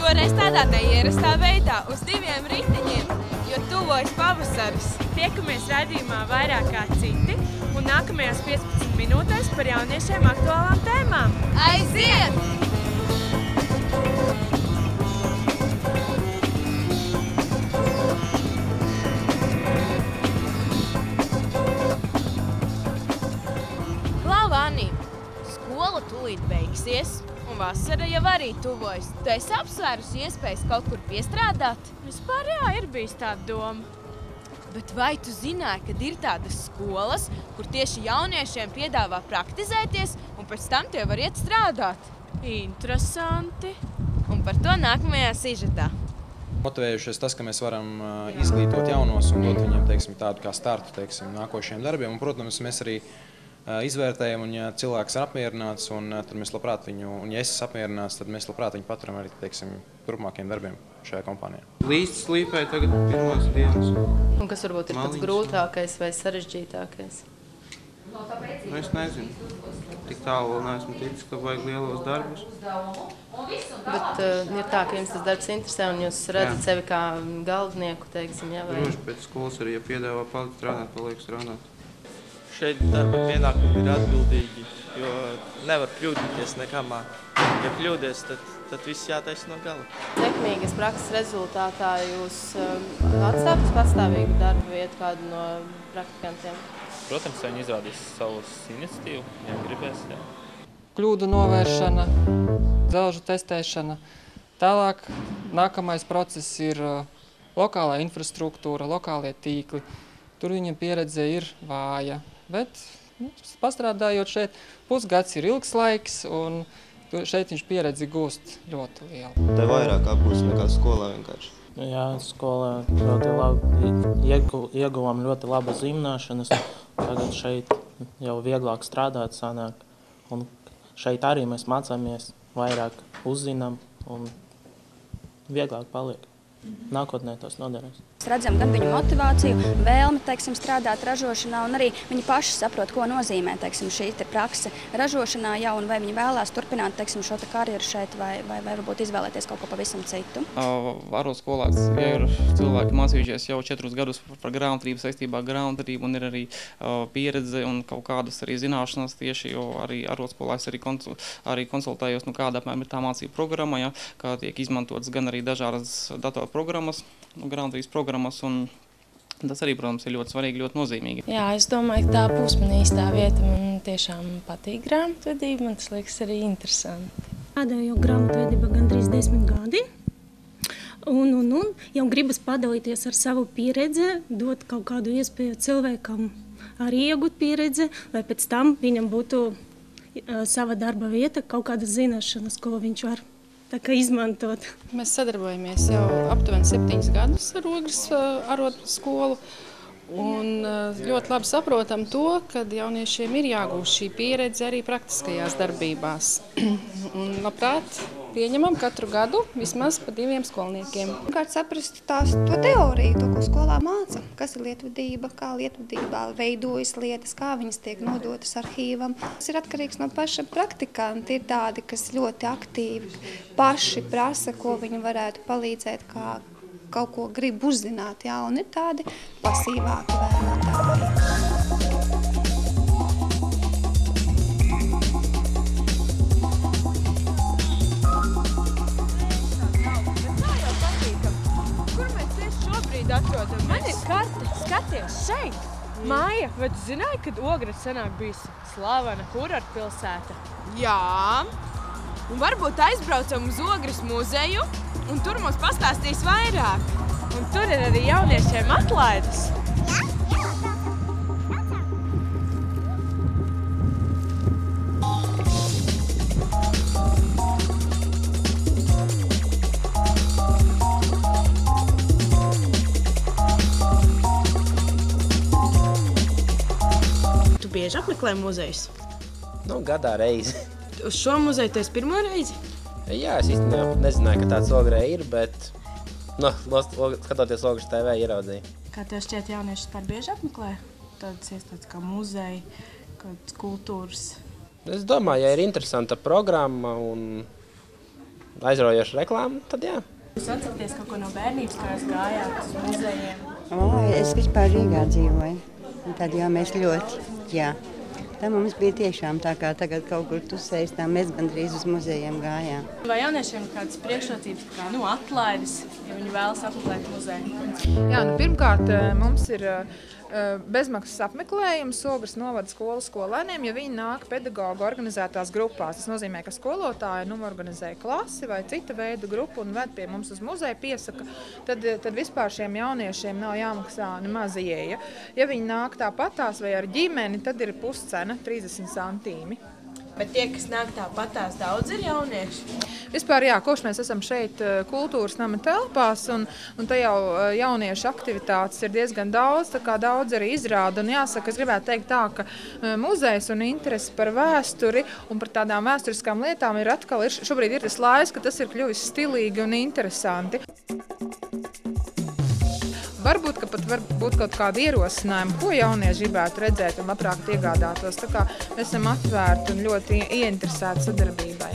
Šoreiz tādā neierastā veidā uz 2 riteņiem, jo tuvojas pavasaris. Tiekamies raidījumā Vairāk kā citi un nākamajās 15 minūtēs par jauniešiem aktuālām tēmām. Aiziet! Klau, Anī, skola tūlīt beigsies. Un vasara jau arī tuvojas. Tu esi apsvērusi iespējas kaut kur piestrādāt? Vispār jā, ir bijis tāda doma. Bet vai tu zināji, kad ir tādas skolas, kur tieši jauniešiem piedāvā praktizēties un pēc tam tie var iet strādāt? Interesanti. Un par to nākamajā sižetā. Motivējušies tas, ka mēs varam izglītot jaunos un dot viņiem, teiksim, tādu kā startu, teiksim, nākošiem darbiem. Un, protams, mēs arī izvērtējam, un ja cilvēks ir apmierināts, un tad mēs labprāt viņu, un ja es esmu apmierināts, tad mēs labprāt viņu paturam arī, teiksim, turpmākiem darbiem šajā kompānijā. Līdz slīpēja tagad pirmās dienas. Un kas varbūt ir pats grūtākais vai sarežģītākais? Es nezinu. Tik tālu vēl neesmu ticis, ka vajag lielos darbus. Bet ir tā, ka jums tas darbs interesē un jūs redzat sevi kā galvnieku, teiksim, jā? Vai? Droši pēc skolas arī, ja piedāvā palikt strādāt, paliek strādāt. Šeit darba pienākumi ir atbildīgi, jo nevar kļūdīties nekamā. Ja kļūdies, tad viss jātaisa no gala. Sekmīgas prakses rezultātā jūs atstāt uz pastāvīgu darbu vietu kādu no praktikantiem? Protams, viņi izrādīs savus iniciatīvu, ja gribēs. Jā. Kļūdu novēršana, dzelžu testēšana. Tālāk nākamais process ir lokālā infrastruktūra, lokālie tīkli. Tur viņam pieredze ir vāja. Bet pastrādājot šeit, pusgads ir ilgs laiks, un šeit viņš pieredzi gūst ļoti lielu. Te vairāk apgūst nekā skolā vienkārši. Jā, skolā ļoti labi ieguvām ļoti labu zināšanas. Tagad šeit jau vieglāk strādāt sanāk. Un šeit arī mēs mācāmies, vairāk uzzinām un vieglāk paliek. Nākotnē tas noderēs. Redzam gan viņu motivāciju, vēlmi, teiksim, strādāt ražošanā, un arī viņi paši saprot, ko nozīmē, teiksim, šī prakse ražošanā jau, un vai viņi vēlās turpināt, teiksim, šo karjeru šeit, vai varbūt izvēlēties kaut ko pavisam citu. Arotskolās ir cilvēki mācījušies jau 4 gadus par grāmatvedību, saistībā ar grāmatvedību, un ir arī pieredze un kaut kādas arī zināšanas tieši, jo arī arotskolās arī konsultējos, kāda apmēram ir tā mācību programma, ja, kā tiek izmantotas gan arī dažādas datorprogrammas, grāmatvedības programmas, un tas arī, protams, ir ļoti svarīgi, ļoti nozīmīgi. Jā, es domāju, ka tā būs man īstā vieta. Man tiešām patīk grāmatvedība, man tas liekas arī interesanti. Strādāju grāmatvedībā gandrīz 10 gadi, un jau gribas padalīties ar savu pieredzi, dot kaut kādu iespēju cilvēkam arī iegūt pieredzi, lai pēc tam viņam būtu sava darba vieta, kaut kādas zināšanas, ko viņš var izmantot. Mēs sadarbojamies jau aptuveni 7 gadus ar Ogres arotskolu un ļoti labi saprotam to, ka jauniešiem ir jāgūst šī pieredze arī praktiskajās darbībās. Un labprāt pieņemam katru gadu vismaz pa 2 skolniekiem. Pirmkārt saprast to teoriju, to, ko skolā māca, kas ir lietvedība, kā lietvedībā veidojas lietas, kā viņas tiek nodotas arhīvam. Tas ir atkarīgs no paša praktikanta. Ir tādi, kas ļoti aktīvi paši prasa, ko viņi varētu palīdzēt, kā kaut ko grib uzzināt, jā, un ir tādi pasīvāki vēlētāji. Atrodam. Man ir karte, skaties šeit. Māja, vai tu zināji, kad Ogres senāk bijusi slavena kurortpilsēta? Jā. Un varbūt aizbraucam uz Ogres muzeju, un tur mums pastāstīs vairāk. Un tur ir arī jauniešiem atlaides. Bieži apmeklē muzejus? Gadā reizi. Uz šo muzeju tu esi pirmo reizi? Jā, es īstenībā nezināju, ka tāds Ogrē ir, bet skatoties Ogres TV ieraudzīju. Kā tev šķiet, jaunieši vispār bieži apmeklē tādas iestādes kā muzeji, kādas kultūras? Es domāju, ja ir interesanta programma un aizraujoša reklāma, tad jā. Jūs atceraties kaut ko no bērnības, kā jūs gājāt uz muzejiem? Es vispār Rīgā dzīvoju. Un tad jau mēs ļoti, jā. Tā mums bija tiešām tā kā tagad kaut kur tusējas, tā mēs gandrīz uz muzejiem gājām. Vai jauniešiem ir kādas priekšrocības, kā atlaides, ja viņi vēlas apmeklēt muzeju? Jā, pirmkārt, mums ir bezmaksas apmeklējums Ogres novada skolas skolēniem, ja viņi nāk pedagogu organizētās grupās. Tas nozīmē, ka skolotāji organizē klasi vai cita veida grupu un ved pie mums uz muzeju piesaka, tad vispār šiem jauniešiem nav jāmaksā nemaz ieeja. Ja viņi nāk tāpatās vai ar ģimeni, tad ir puscena 30 centīmi. Bet tie, kas nāk tāpatās, daudz ir jaunieši? Vispār jā, kopš mēs esam šeit kultūras nama telpās, un te jau jauniešu aktivitātes ir diezgan daudz, tā kā daudz arī izrāda. Un jāsaka, es gribētu teikt tā, ka muzejs un interesi par vēsturi un par tādām vēsturiskām lietām ir atkal, šobrīd ir tas laiks, ka tas ir kļuvis stilīgi un interesanti. Varbūt, ka pat var būt kaut kādi ierosinājumi, ko jaunieši gribētu redzēt un labprāt iegādātos. Tā kā mēs esam atvērti un ļoti ieinteresēti sadarbībai.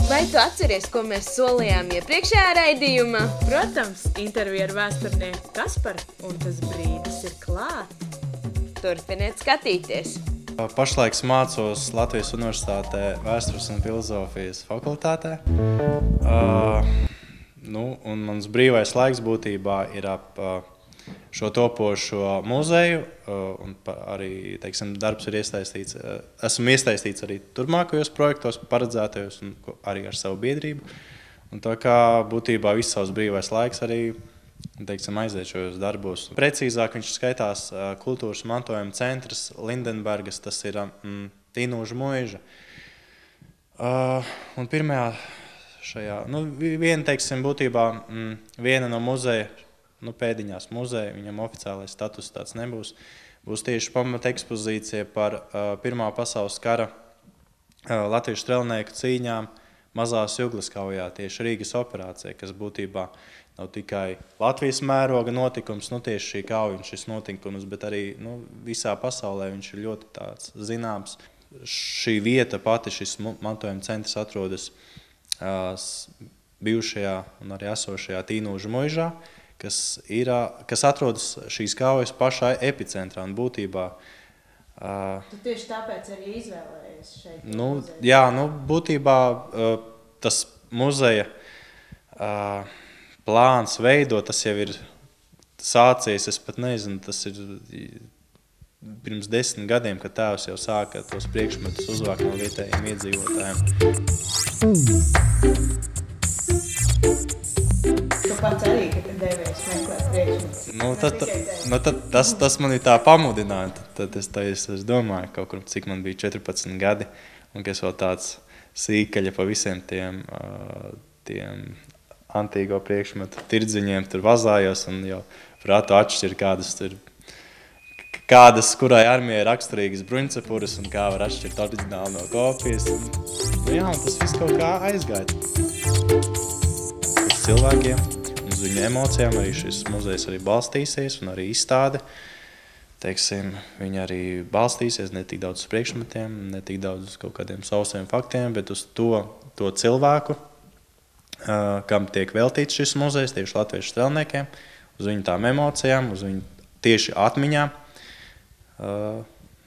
Vai tu atceries, ko mēs solījām iepriekšējā raidījumā? Protams, intervija ar vēsturnieku Kasparu, un tas brīdis ir klāt. Turpiniet skatīties! Pašlaik mācos Latvijas Universitātē Vēstures un filozofijas fakultātē. Un mans brīvais laiks būtībā ir ap šo topošo muzeju, un arī, darbs ir iesaistīts, esmu iesaistīts arī turpmākajos projektos, paredzētajos, un arī ar savu biedrību. Un tā kā būtībā viss savs brīvais laiks arī aiziet šajos darbos. Precīzāk viņš skaitās kultūras mantojuma centrs Lindenbergas, tas ir Tīnūža muiža. Un pirmajā šajā, būtībā viena no muzeja, pēdiņās muzeja, viņam oficiālais status tāds nebūs, būs tieši pamata ekspozīcija par Pirmā pasaules kara latviešu strelnieku cīņām Mazās Juglas kaujā, tieši Rīgas operācija, kas būtībā nav tikai Latvijas mēroga notikums, tieši šī kauja un šis notikums, bet arī visā pasaulē viņš ir ļoti tāds zināms. Šī vieta pati, šis mantojuma centrs atrodas bijušajā un arī esošajā Tīnūža muižā, kas atrodas šīs kaujas pašā epicentrā un būtībā. Tu tieši tāpēc arī izvēlējies šeit? Jā, būtībā tas muzeja plāns veidot, tas jau ir sācies, es pat nezinu, tas ir pirms 10 gadiem, kad tēvs jau sāka tos priekšmetus uzvākt no vietējiem iedzīvotājiem. Tu pats arī, kad devies meklēt priekšmetus? Tas man tā pamudināja, tad es domāju, kaut kur, cik man bija 14 gadi, un ka es vēl tāds sīkaļa pa visiem tiem antīgo priekšmetu tirdziņiem tur vazājos un jau prātu atšķir kādas, kurai armijai raksturīgas bruņcepures un kā var atšķirt oriģināli no kopijas. Un tas viss kaut kā aizgāja. Uz cilvēkiem, uz viņu emocijām arī šis muzejs arī balstīsies un arī izstāde. Viņi arī balstīsies ne tik daudz uz priekšmetiem, ne tik daudz uz kaut kādiem sausiem faktiem, bet uz to cilvēku, kam tiek veltīts šis muzejs, tieši latviešu strelniekiem, uz viņu tām emocijām, uz viņu tieši atmiņām.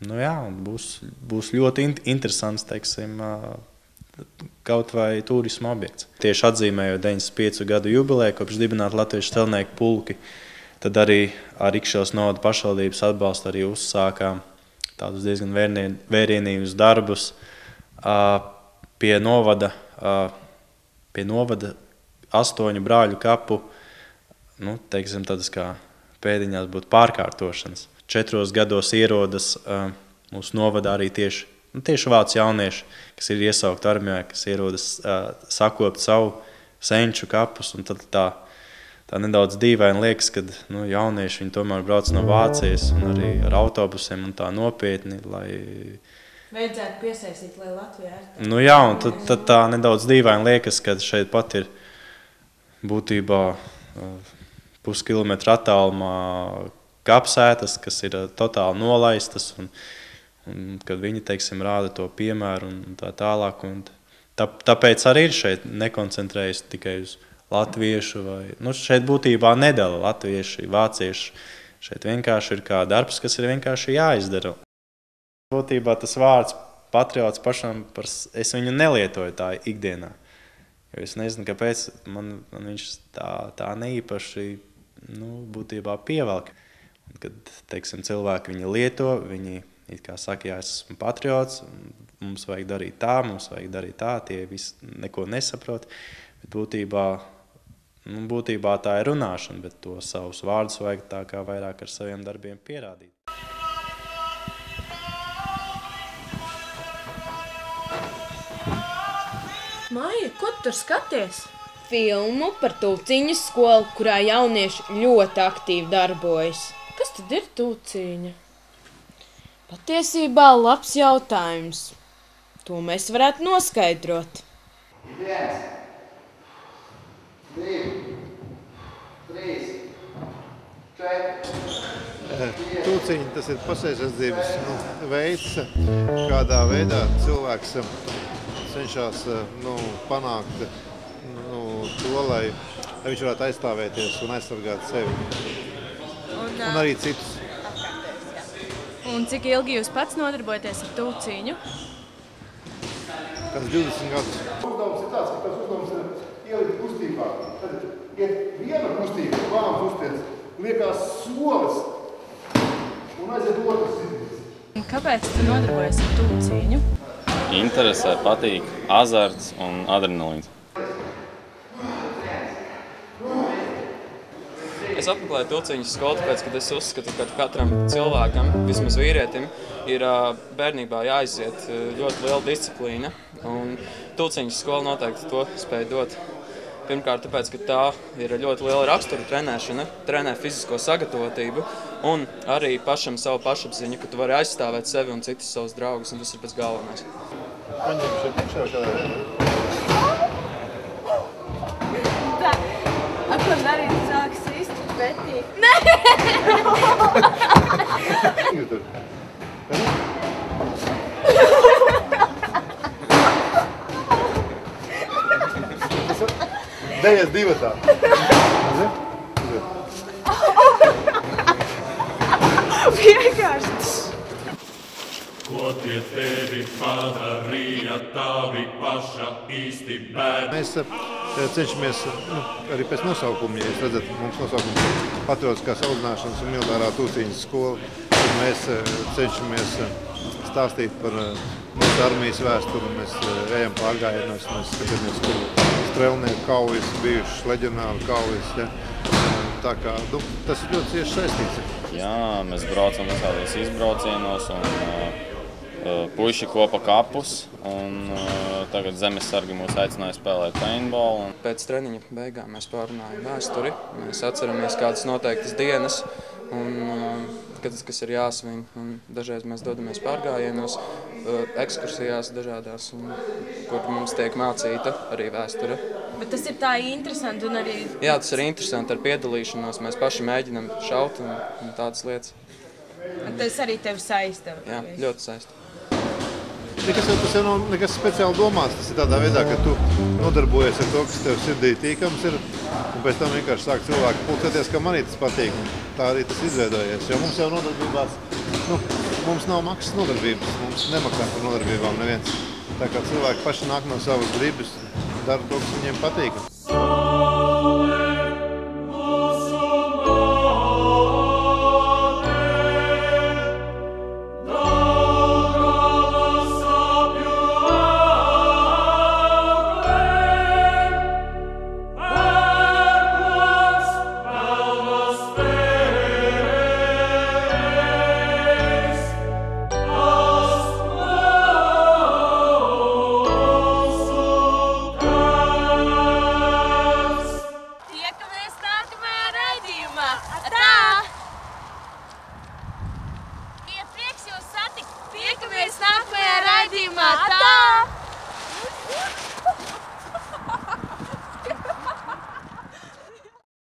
Būs ļoti interesants, kaut vai turisma objekts. Tieši atzīmējot 95 gadu jubileju, kopš dibināta latviešu strelnieku pulki, tad arī ar Ikšķeles novada pašvaldības atbalstu arī uzsākām tādus diezgan vērienīgus darbus pie novada 8 brāļu kapu, tādas kā pēdiņās būtu pārkārtošanas. 4 gados ierodas mūsu novadā arī tieši vācu jaunieši, kas ir iesaukt armijā, kas ierodas sakopt savu senču kapus, un tad tā nedaudz dīvaini liekas, kad jaunieši viņi tomēr brauc no Vācijas un arī ar autobusiem un tā nopietni, lai... Vajadzētu piesaistīt, lai Latvijā ir tā. Un tad tā nedaudz dīvaini liekas, kad šeit pat ir būtībā puskilometra attālumā kapsētas, kas ir totāli nolaistas, un kad viņi, teiksim, rāda to piemēru un tā tālāk. Un tāpēc arī ir šeit nekoncentrējas tikai uz latviešu vai, šeit būtībā nedala latvieši, vācieši. Šeit vienkārši ir kā darbs, kas ir vienkārši jāizdara. Būtībā tas vārds patriots pašam, es viņu nelietoju tā ikdienā. Jo es nezinu, kāpēc man viņš tā neīpaši, būtībā pievelk. Un, kad, teiksim, cilvēki viņu lieto, viņi it kā saka, jā, es esmu patriots, mums vajag darīt tā, tie visi neko nesaprot. Bet būtībā tā ir runāšana, bet to savus vārdus vajag tā kā vairāk ar saviem darbiem pierādīt. Maija, ko tu tur skaties? Filmu par Tūciņu skolu, kurā jaunieši ļoti aktīvi darbojas. Kas tad ir Tūciņa? Patiesībā labs jautājums. To mēs varētu noskaidrot. 1, 2, 3, 4. Tūciņa, tas ir pašaizsardzības veids, kādā veidā cilvēks cenšas panākt to, lai viņš varētu aizstāvēties un aizsargāt sevi. Un arī citus. Un cik ilgi jūs pats nodarbojaties ar Tūciņu? Kāds 20 gadus. Uzdevums ir tāds, ka tas uzdevums ir ielikt kustībā. Tad iet viena kustība, vāms uztiec, liekās solis un aiziet otrs izdies. Kāpēc tu nodarbojies ar Tūciņu? Interesē, patīk azarts un adrenalīns. Es apmeklēju Tūciņas skolu, tāpēc, kad es uzskatu, ka katram cilvēkam, vismaz vīrietim, ir bērnībā jāiziet ļoti liela disciplīna. Un Tūciņas skola noteikti to spēj dot. Pirmkārt, tāpēc, ka tā ir ļoti liela rakstura trenēšana, trenē fizisko sagatavotību un arī pašam savu pašapziņu, ka tu vari aizstāvēt sevi un citus savus draugus, un tas ir pats galvenais. Paņem šeit priekšā kādā veidā. Ko darīt, sāks īsti pretī? Nē! Dejies divatā. Vienkārši. Ko tie tevi padarīja tavi paša īsti bērni? Mēs cenšamies, arī pēc nosaukuma, ja jūs redzat, mums nosaukums ir patriotiskās audzināšanas un militārā Tūciņas skola. Tad mēs cenšamies stāstīt par mūsu armijas vēsturi, mēs ejam pārgājienos, mēs skatāmies, kur strelnieku kaujas, bijušas leģionāru kaujas. Ja. Tā kā, tas ir ļoti cieši saistīts. Jā, mēs braucam visādos izbraucienos un puiši kopa kapus, un tagad zemesargi mūs aicināja spēlēt paintball. Pēc treniņa beigām mēs pārunājam vēsturi, mēs atceramies kādas noteiktas dienas, kas ir jāsvin. Dažreiz mēs dodamies pārgājienos, ekskursijās dažādās, kur mums tiek mācīta arī vēsture. Bet tas ir tā interesanti un arī... Jā, tas ir interesanti ar piedalīšanos, mēs paši mēģinam šaut un tādas lietas. Un tas arī tevi saista? Jā, ļoti saista. Tas jau nav nekas speciāli domāts, tas ir tādā veidā, ka tu nodarbojies ar to, kas tev sirdī tīkams ir, un pēc tam vienkārši sāk cilvēki pulcēties, ka manī tas patīk. Tā arī tas izveidojies, jo mums jau nodarbībās, mums nav maksas nodarbības, mums nemaksā par nodarbībām neviens. Tā kā cilvēki paši nāk no savas gribas, dara to, kas viņiem patīk.